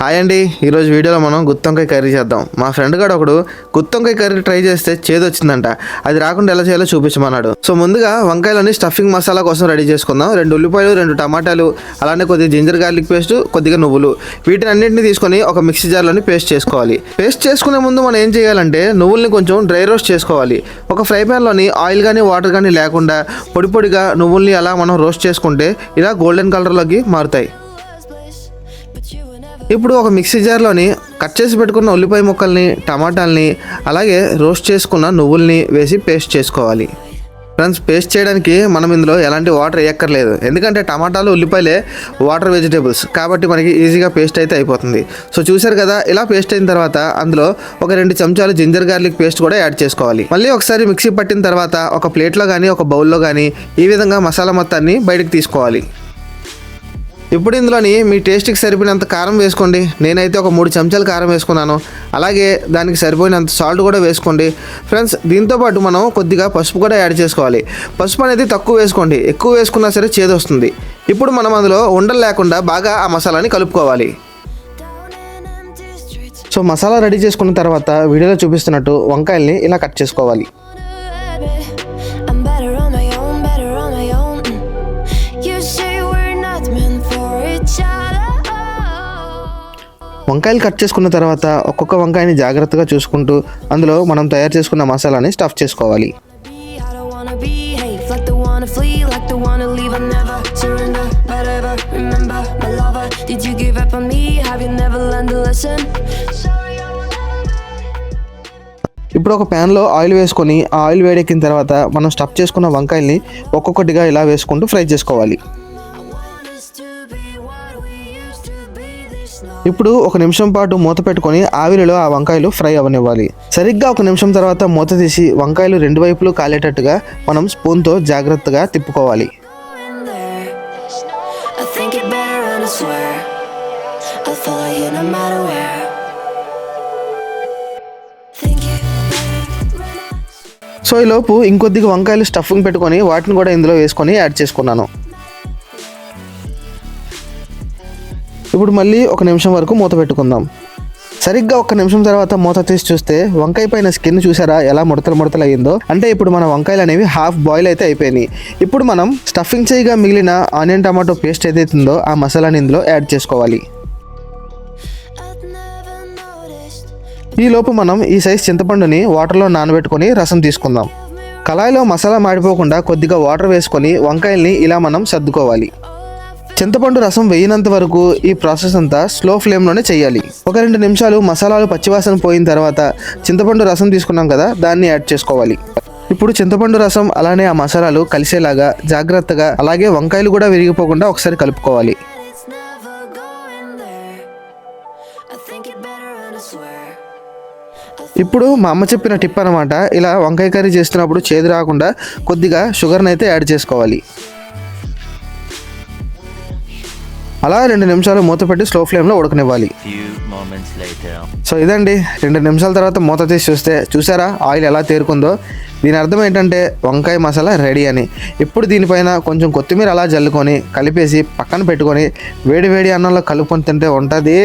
Hi అండి, ఈరోజు వీడియోలో మనం గుత్తొంకాయ కర్రీ చేద్దాం. మా ఫ్రెండ్ గారు ఒకడు గుత్తొంకాయ కర్రీ ట్రై చేస్తే చేదు వచ్చిందంట. అది రాకుండా ఎలా చేయాలో చూపించమన్నాడు. సో ముందుగా వంకాయలని స్టఫింగ్ మసాలా కోసం రెడీ చేసుకుందాం. 2 ఉల్లిపాయలు, 2 టమాటాలు, అలానే కొద్దిగా జింజర్ గార్లిక్ పేస్ట్, కొద్దిగా నువ్వులు, వీటిని అన్నింటినీ తీసుకొని ఒక మిక్సీ జార్లోని పేస్ట్ చేసుకోవాలి. పేస్ట్ చేసుకునే ముందు మనం ఏం చేయాలంటే నువ్వుల్ని కొంచెం డ్రై రోస్ట్ చేసుకోవాలి. ఒక ఫ్రై ప్యాన్లోని ఆయిల్ కానీ వాటర్ కానీ లేకుండా పొడి పొడిగా నువ్వుల్ని అలా మనం రోస్ట్ చేసుకుంటే ఇలా గోల్డెన్ కలర్లోకి మారుతాయి. ఇప్పుడు ఒక మిక్సీ జార్లోని కట్ చేసి పెట్టుకున్న ఉల్లిపాయ ముక్కల్ని, టమాటాలని, అలాగే రోస్ట్ చేసుకున్న నువ్వుల్ని వేసి పేస్ట్ చేసుకోవాలి. ఫ్రెండ్స్, పేస్ట్ చేయడానికి మనం ఇందులో ఎలాంటి వాటర్ వేయక్కర్లేదు, ఎందుకంటే టమాటాలు, ఉల్లిపాయలే వాటర్ వెజిటేబుల్స్ కాబట్టి మనకి ఈజీగా పేస్ట్ అయితే అయిపోతుంది. సో చూసారు కదా, ఇలా పేస్ట్ అయిన తర్వాత అందులో ఒక 2 చెంచాలు జింజర్ గార్లిక్ పేస్ట్ కూడా యాడ్ చేసుకోవాలి. మళ్ళీ ఒకసారి మిక్సీ పట్టిన తర్వాత ఒక ప్లేట్లో కానీ ఒక బౌల్లో కానీ ఈ విధంగా మసాలా మొత్తాన్ని బయటకు తీసుకోవాలి. ఇప్పుడు ఇందులోని మీ టేస్ట్కి సరిపోయినంత కారం వేసుకోండి. నేనైతే ఒక 3 చెంచాలు కారం వేసుకున్నాను. అలాగే దానికి సరిపోయినంత సాల్ట్ కూడా వేసుకోండి. ఫ్రెండ్స్, దీంతోపాటు మనం కొద్దిగా పసుపు కూడా యాడ్ చేసుకోవాలి. పసుపు అనేది తక్కువ వేసుకోండి, ఎక్కువ వేసుకున్నా సరే చేదు వస్తుంది. ఇప్పుడు మనం అందులో ఉండలు లేకుండా బాగా ఆ మసాలాని కలుపుకోవాలి. సో మసాలా రెడీ చేసుకున్న తర్వాత వీడియోలో చూపిస్తున్నట్టు వంకాయల్ని ఇలా కట్ చేసుకోవాలి. వంకాయలు కట్ చేసుకున్న తర్వాత ఒక్కొక్క వంకాయని జాగ్రత్తగా చూసుకుంటూ అందులో మనం తయారు చేసుకున్న మసాలాని స్టఫ్ చేసుకోవాలి. ఇప్పుడు ఒక ప్యాన్లో ఆయిల్ వేసుకొని ఆ ఆయిల్ వేడెక్కిన తర్వాత మనం స్టఫ్ చేసుకున్న వంకాయల్ని ఒక్కొక్కటిగా ఇలా వేసుకుంటూ ఫ్రై చేసుకోవాలి. ఇప్పుడు 1 నిమిషం పాటు మూత పెట్టుకొని ఆవిరిలో ఆ వంకాయలు ఫ్రై అవనివ్వాలి. సరిగ్గా 1 నిమిషం తర్వాత మూత తీసి వంకాయలు 2 వైపులు కాలేటట్టుగా మనం స్పూన్తో జాగ్రత్తగా తిప్పుకోవాలి. సో ఈలోపు ఇంకొద్దిగా వంకాయలు స్టఫింగ్ పెట్టుకొని వాటిని కూడా ఇందులో వేసుకొని యాడ్ చేసుకున్నాను. ఇప్పుడు మళ్ళీ 1 నిమిషం వరకు మూత పెట్టుకుందాం. సరిగ్గా 1 నిమిషం తర్వాత మూత తీసి చూస్తే వంకాయ పైన స్కిన్ చూసారా ఎలా ముడతలు అయ్యిందో. అంటే ఇప్పుడు మన వంకాయలు అనేవి హాఫ్ బాయిల్ అయితే అయిపోయినాయి. ఇప్పుడు మనం స్టఫింగ్ చేయగా మిగిలిన ఆనియన్ టమాటో పేస్ట్ ఏదైతుందో ఆ మసాలాని ఇందులో యాడ్ చేసుకోవాలి. ఈ లోపు మనం ఈ సైజ్ చింతపండుని వాటర్లో నానబెట్టుకొని రసం తీసుకుందాం. కళాయిలో మసాలా మాడిపోకుండా కొద్దిగా వాటర్ వేసుకొని వంకాయల్ని ఇలా మనం సర్దుకోవాలి. చింతపండు రసం వేయనంత వరకు ఈ ప్రాసెస్ అంతా స్లో ఫ్లేమ్లోనే చేయాలి. ఒక 2 నిమిషాలు మసాలాలు పచ్చివాసన పోయిన తర్వాత చింతపండు రసం తీసుకున్నాం కదా, దాన్ని యాడ్ చేసుకోవాలి. ఇప్పుడు చింతపండు రసం అలానే ఆ మసాలాలు కలిసేలాగా జాగ్రత్తగా, అలాగే వంకాయలు కూడా విరిగిపోకుండా ఒకసారి కలుపుకోవాలి. ఇప్పుడు మా అమ్మ చెప్పిన టిప్ అనమాట, ఇలా వంకాయ కర్రీ చేస్తున్నప్పుడు చేదు రాకుండా కొద్దిగా షుగర్ని అయితే యాడ్ చేసుకోవాలి. అలా 2 నిమిషాలు మూత పెట్టి స్లో ఫ్లేమ్లో ఉడకనివ్వాలి. సో ఇదండి, 2 నిమిషాల తర్వాత మూత తీసి చూస్తే చూసారా ఆయిల్ ఎలా తేరుకుందో. దీని అర్థం ఏంటంటే వంకాయ మసాలా రెడీ అని. ఇప్పుడు దీనిపైన కొంచెం కొత్తిమీర అలా జల్లుకొని కలిపేసి పక్కన పెట్టుకొని వేడి అన్నంలో కలుపుకొని తింటే ఉంటుంది.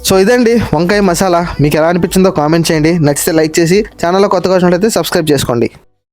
సో ఇదండి వంకాయ మసాలా. మీకు ఎలా అనిపించిందో కామెంట్ చేయండి. నచ్చితే లైక్ చేసి ఛానల్లో కొత్తగా వచ్చినట్లయితే సబ్స్క్రైబ్ చేసుకోండి.